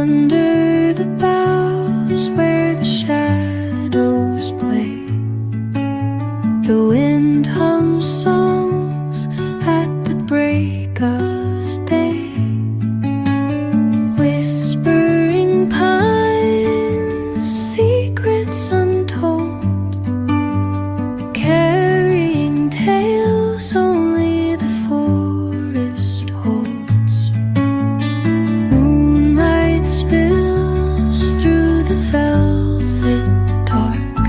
Under the boughs where the shadows play, the wind hums songs at the break of day. Whispering pines, secrets untold, carrying tales only the forest holds. Moonlight spills through the velvet dark,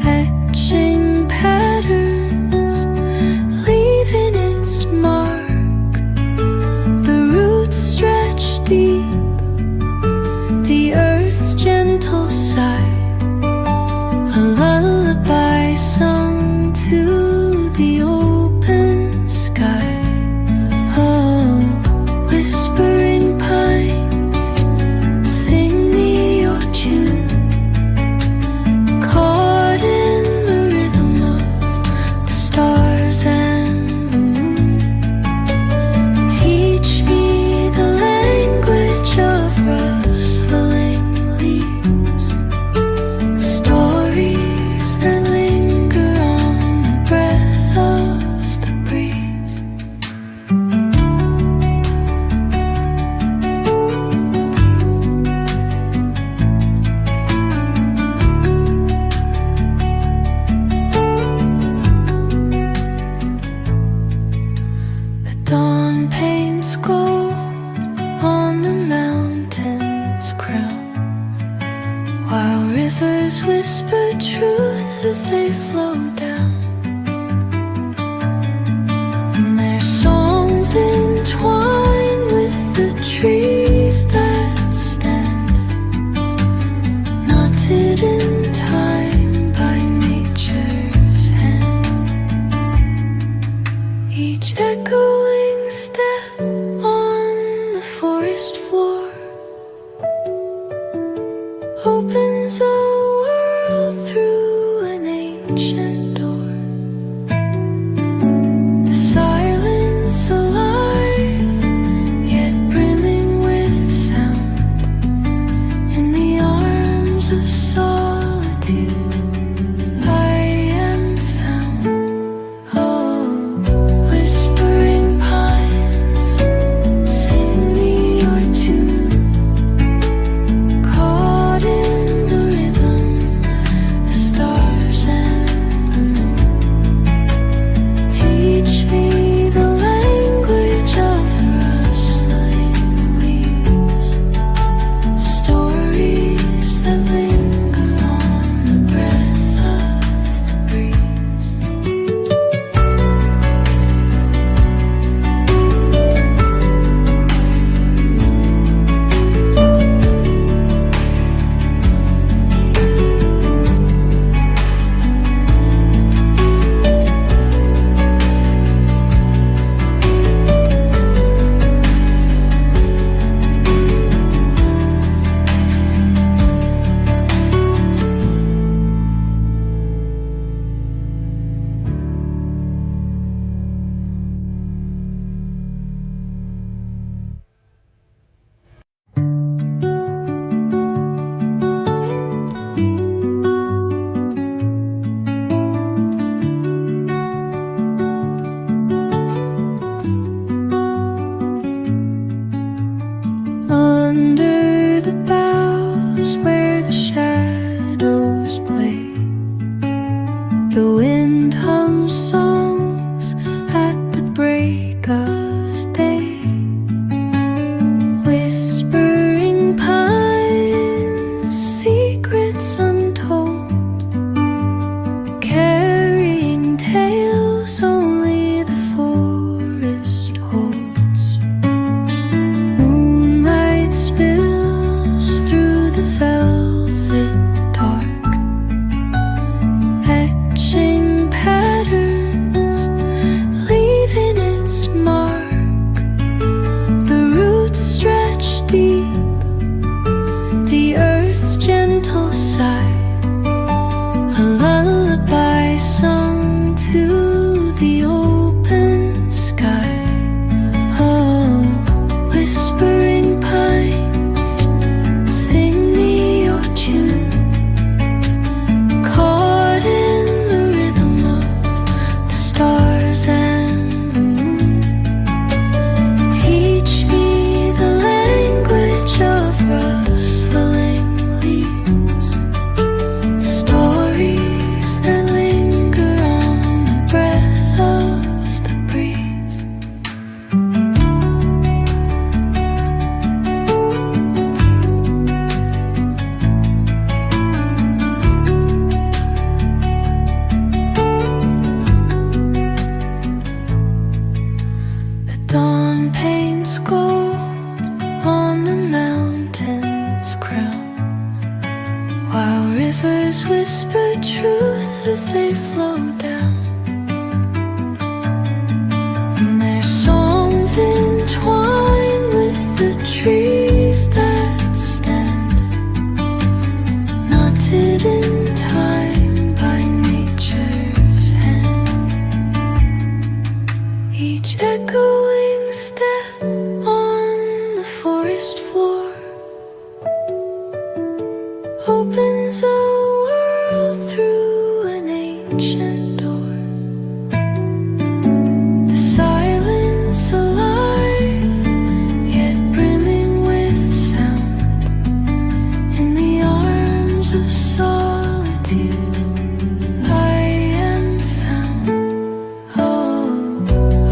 etching patterns, leaving its mark. The roots stretch deep, the earth's gentle sigh, a lullaby sung to the open sky. Oh, whispering pines, sing me your tune, caught in the rhythm of the stars and the moon. Teach me the language of rustling leaves, stories that linger on the breath of the breeze. The dawn paints gold on the mountain's crown, while rivers whisper truth as they flow down. And their songs entwine with the trees that stand, knotted in time by nature's hand. Each echoing step on the forest floor opens a world through an ancient door. The silence alive, yet brimming with sound. In the arms of solitude I am found. Oh, whispering pines, sing me your tune, caught in the rhythm, the stars and the moon. Teach me the language of rustling leaves, stories that linger on the breath of the breeze. Under the boughs where the shadows play, the wind hums songs at the break of day. Whispering pines, secrets untold, carrying tales only the forest holds. Moonlight spills whisper truth as they flow down, and their songs entwine with the trees that stand, knotted in time by nature's hand. Each echoing step on the forest floor opens a world through an ancient door. The silence alive, yet brimming with sound. In the arms of solitude I am found. Oh,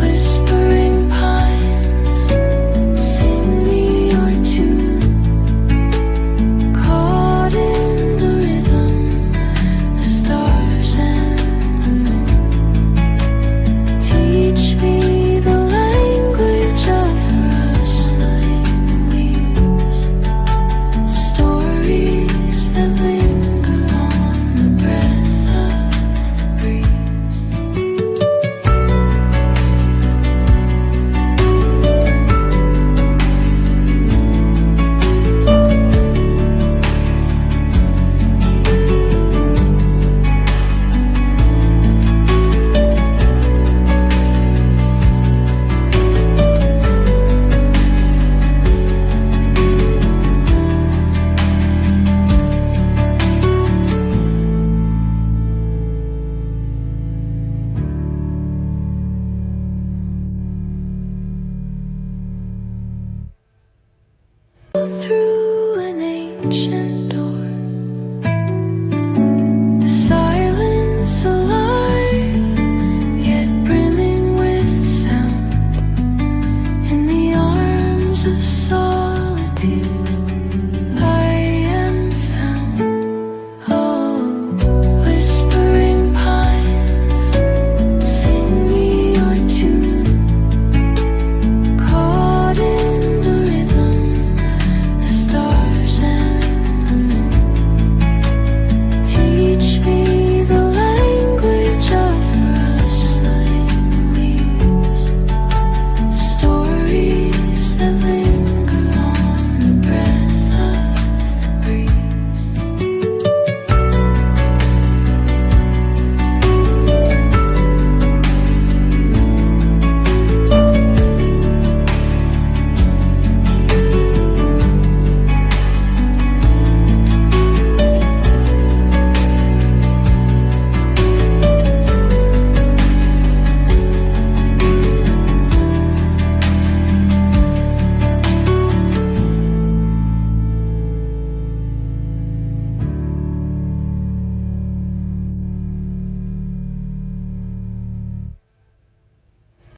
whispering pines, sing me your tune. Caught in the rhythm, the stars and the moon. Teach me the language of rustling leaves, stories that linger on the breath of the breeze. Through an ancient door, the silence alive, yet brimming with sound. In the arms of solitude